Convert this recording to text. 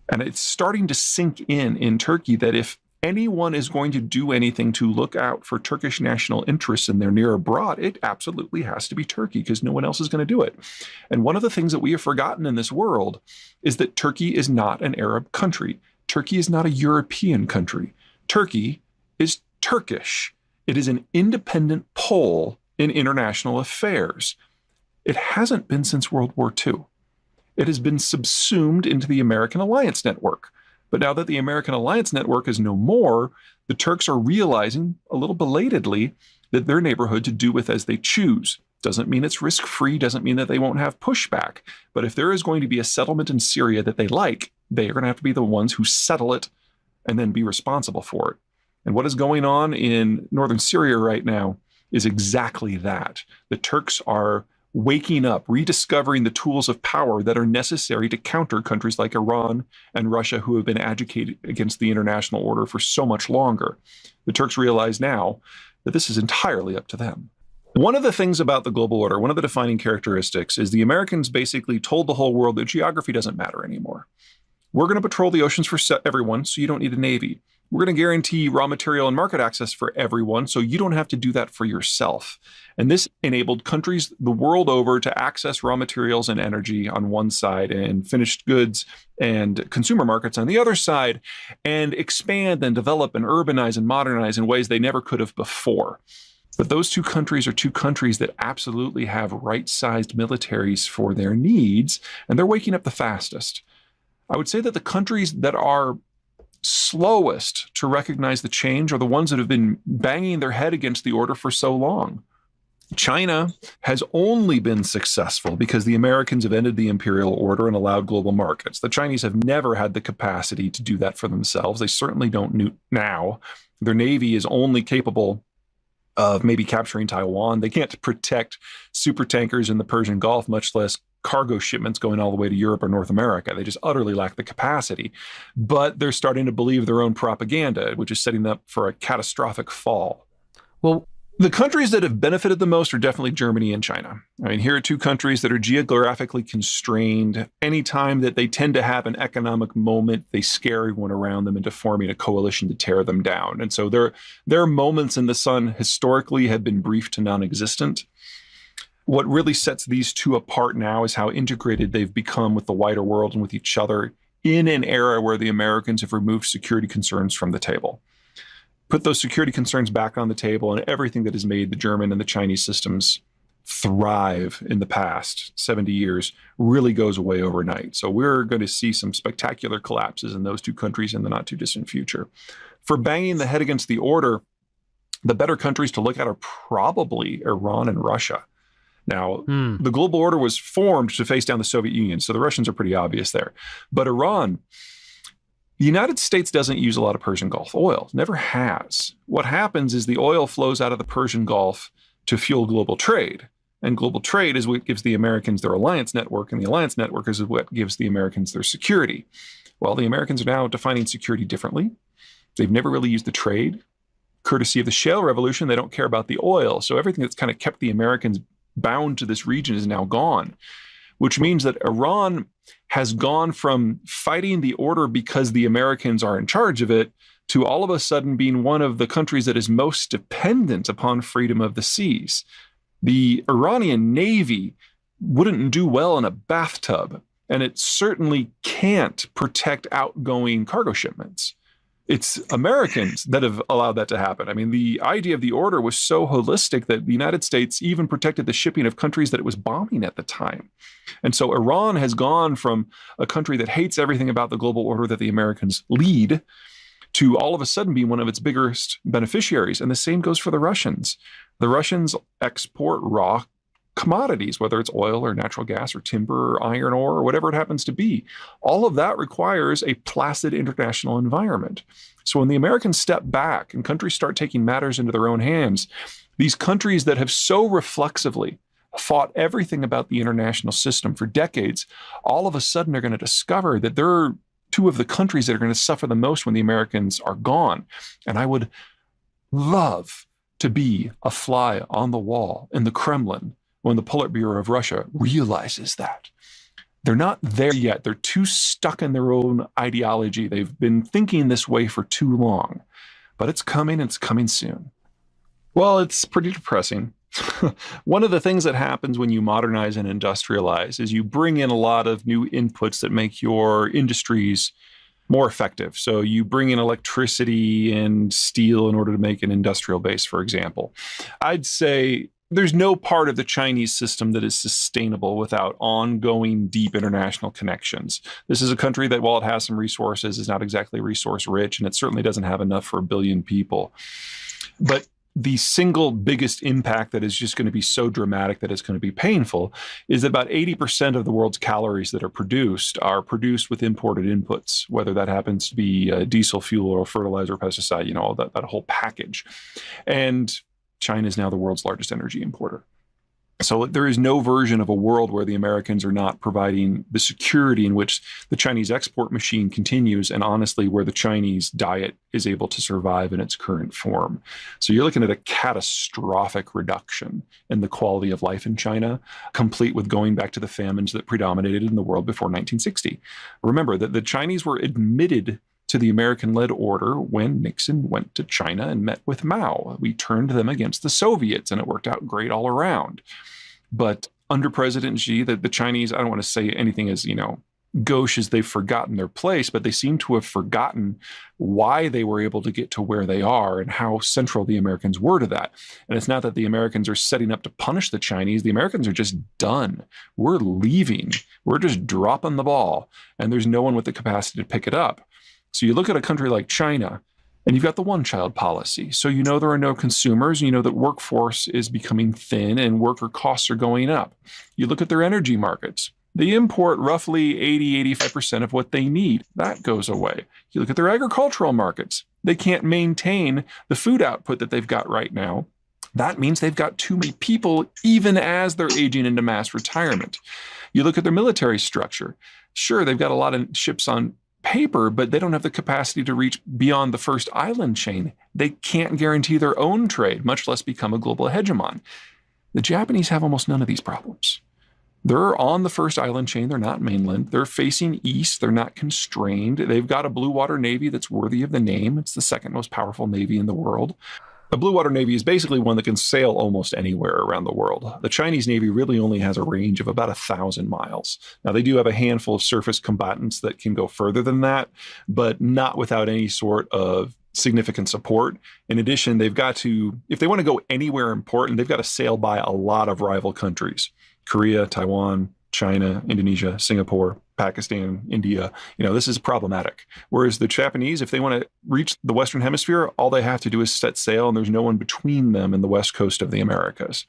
And it's starting to sink in Turkey that if anyone is going to do anything to look out for Turkish national interests in their near abroad, it absolutely has to be Turkey because no one else is going to do it. And one of the things that we have forgotten in this world is that Turkey is not an Arab country. Turkey is not a European country. Turkey is Turkish. It is an independent pole in international affairs. It hasn't been since World War II. It has been subsumed into the American alliance network. But now that the American alliance network is no more, the Turks are realizing, a little belatedly, that their neighborhood to do with as they choose. Doesn't mean it's risk-free, doesn't mean that they won't have pushback. But if there is going to be a settlement in Syria that they like, they are going to have to be the ones who settle it and then be responsible for it. And what is going on in northern Syria right now is exactly that. The Turks are waking up, rediscovering the tools of power that are necessary to counter countries like Iran and Russia who have been agitated against the international order for so much longer. The Turks realize now that this is entirely up to them. One of the things about the global order, one of the defining characteristics, is the Americans basically told the whole world that geography doesn't matter anymore. We're going to patrol the oceans for everyone, so you don't need a navy. We're going to guarantee raw material and market access for everyone, so you don't have to do that for yourself. And this enabled countries the world over to access raw materials and energy on one side and finished goods and consumer markets on the other side, and expand and develop and urbanize and modernize in ways they never could have before. But those two countries are two countries that absolutely have right-sized militaries for their needs, and they're waking up the fastest. I would say that the countries that are slowest to recognize the change are the ones that have been banging their head against the order for so long. China has only been successful because the Americans have ended the imperial order and allowed global markets. The Chinese have never had the capacity to do that for themselves. They certainly don't now. Their navy is only capable of maybe capturing Taiwan. They can't protect super tankers in the Persian Gulf, much less cargo shipments going all the way to Europe or North America. They just utterly lack the capacity. But they're starting to believe their own propaganda, which is setting them up for a catastrophic fall. Well, the countries that have benefited the most are definitely Germany and China. I mean, here are two countries that are geographically constrained. Anytime that they tend to have an economic moment, they scare everyone around them into forming a coalition to tear them down. And so their moments in the sun historically have been brief to non-existent. What really sets these two apart now is how integrated they've become with the wider world and with each other in an era where the Americans have removed security concerns from the table. Put those security concerns back on the table, and everything that has made the German and the Chinese systems thrive in the past 70 years really goes away overnight. So we're going to see some spectacular collapses in those two countries in the not too distant future. For banging the head against the order, the better countries to look at are probably Iran and Russia. Now, the global order was formed to face down the Soviet Union, so the Russians are pretty obvious there. But Iran, the United States doesn't use a lot of Persian Gulf oil, never has. What happens is the oil flows out of the Persian Gulf to fuel global trade. And global trade is what gives the Americans their alliance network, and the alliance network is what gives the Americans their security. Well, the Americans are now defining security differently. They've never really used the trade. Courtesy of the shale revolution, they don't care about the oil. So everything that's kind of kept the Americans bound to this region is now gone, which means that Iran has gone from fighting the order because the Americans are in charge of it to all of a sudden being one of the countries that is most dependent upon freedom of the seas. The Iranian Navy wouldn't do well in a bathtub, and it certainly can't protect outgoing cargo shipments. It's Americans that have allowed that to happen. I mean, the idea of the order was so holistic that the United States even protected the shipping of countries that it was bombing at the time. And so Iran has gone from a country that hates everything about the global order that the Americans lead to all of a sudden being one of its biggest beneficiaries. And the same goes for the Russians. The Russians export raw commodities, whether it's oil or natural gas or timber or iron ore or whatever it happens to be. All of that requires a placid international environment. So when the Americans step back and countries start taking matters into their own hands, these countries that have so reflexively fought everything about the international system for decades, all of a sudden are going to discover that they're two of the countries that are going to suffer the most when the Americans are gone. And I would love to be a fly on the wall in the Kremlin when the Politburo of Russia realizes that They're not there yet. They're too stuck in their own ideology. They've been thinking this way for too long. But it's coming soon. Well, it's pretty depressing. One of the things that happens when you modernize and industrialize is you bring in a lot of new inputs that make your industries more effective. So you bring in electricity and steel in order to make an industrial base, for example. I'd say there's no part of the Chinese system that is sustainable without ongoing deep international connections. This is a country that, while it has some resources, is not exactly resource rich, and it certainly doesn't have enough for 1 billion people. But the single biggest impact that is just going to be so dramatic that it's going to be painful is that about 80% of the world's calories that are produced with imported inputs, whether that happens to be diesel fuel or fertilizer or pesticide, that whole package. And China is now the world's largest energy importer. So there is no version of a world where the Americans are not providing the security in which the Chinese export machine continues, and honestly, where the Chinese diet is able to survive in its current form. So you're looking at a catastrophic reduction in the quality of life in China, complete with going back to the famines that predominated in the world before 1960. Remember that the Chinese were admitted to the American-led order when Nixon went to China and met with Mao. We turned them against the Soviets, and it worked out great all around. But under President Xi, the Chinese, I don't want to say anything as, gauche as they've forgotten their place, but they seem to have forgotten why they were able to get to where they are and how central the Americans were to that. And it's not that the Americans are setting up to punish the Chinese. The Americans are just done. We're leaving. We're just dropping the ball, and there's no one with the capacity to pick it up. So you look at a country like China, and you've got the one-child policy. So there are no consumers, and that workforce is becoming thin and worker costs are going up. You look at their energy markets. They import roughly 80-85% of what they need. That goes away. You look at their agricultural markets. They can't maintain the food output that they've got right now. That means they've got too many people, even as they're aging into mass retirement. You look at their military structure. Sure, they've got a lot of ships on paper, but they don't have the capacity to reach beyond the first island chain. They can't guarantee their own trade, much less become a global hegemon. The Japanese have almost none of these problems. They're on the first island chain. They're not mainland. They're facing east. They're not constrained. They've got a blue water navy that's worthy of the name. It's the second most powerful navy in the world. A blue water navy is basically one that can sail almost anywhere around the world. The Chinese Navy really only has a range of about 1,000 miles. Now, they do have a handful of surface combatants that can go further than that, but not without any sort of significant support. In addition, they've got to, if they want to go anywhere important, they've got to sail by a lot of rival countries: Korea, Taiwan, China, Indonesia, Singapore, Pakistan, India. This is problematic. Whereas the Japanese, if they want to reach the Western Hemisphere, all they have to do is set sail, and there's no one between them and the west coast of the Americas.